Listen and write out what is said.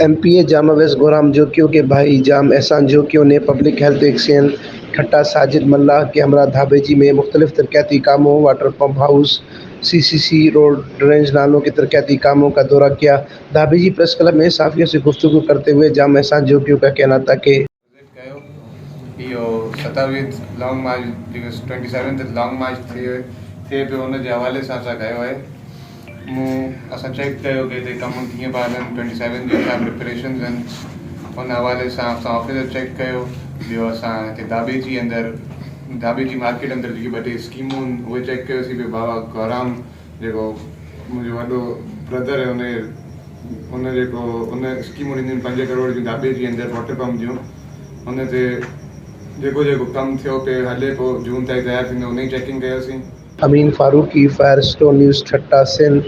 MPa Jama waste गोराम जोकियों के भाई जाम एहसान जोकियों ने पब्लिक हेल्थ एक्शन ठट्टा साजिद मल्लाह के हमरा धाबेजी में मुख्तलिफ तरक्याती कामों, water pump house, CCC road, drainage नालों के तरक्याती कामों का दौरा किया। धाबेजी प्रेस क्लब में सहाफ़ियों से गुफ्तगू करते हुए जाम एहसान जोकियों का कहना था कि इहो 27 लॉन्ग मार्च जेको 27 लॉन्ग मार्च थिए पियो हुन जे हवाले सां असां कयो आहे। असां चेक कयो कि हिते कमु कीअं पिया हलनि, 27 जो छा प्रिपरेशन्स आहिनि, हुन हवाले सां असां ऑफिसर चेक कयो। ॿियो असां हिते धाबेजी अंदरि धाबेजी मार्केट अंदरि जेकी 2-3 स्कीमूं आहिनि उहे चेक कयोसीं। पियो बाबा गौराम जेको मुंहिंजो वॾो ब्रदर आहे उन जेको उन स्कीमूं ॾिनियूं 5 करोड़ जूं धाबेजी अंदरि वाटर पंप जूं, हुन ते जेको कमु थियो पियो हले पोइ जून ताईं तयारु थींदो, उन जी चेकिंग कयोसीं। अमीन फारूकी, फायरस्टोन न्यूज़ ठट्टा सिंध।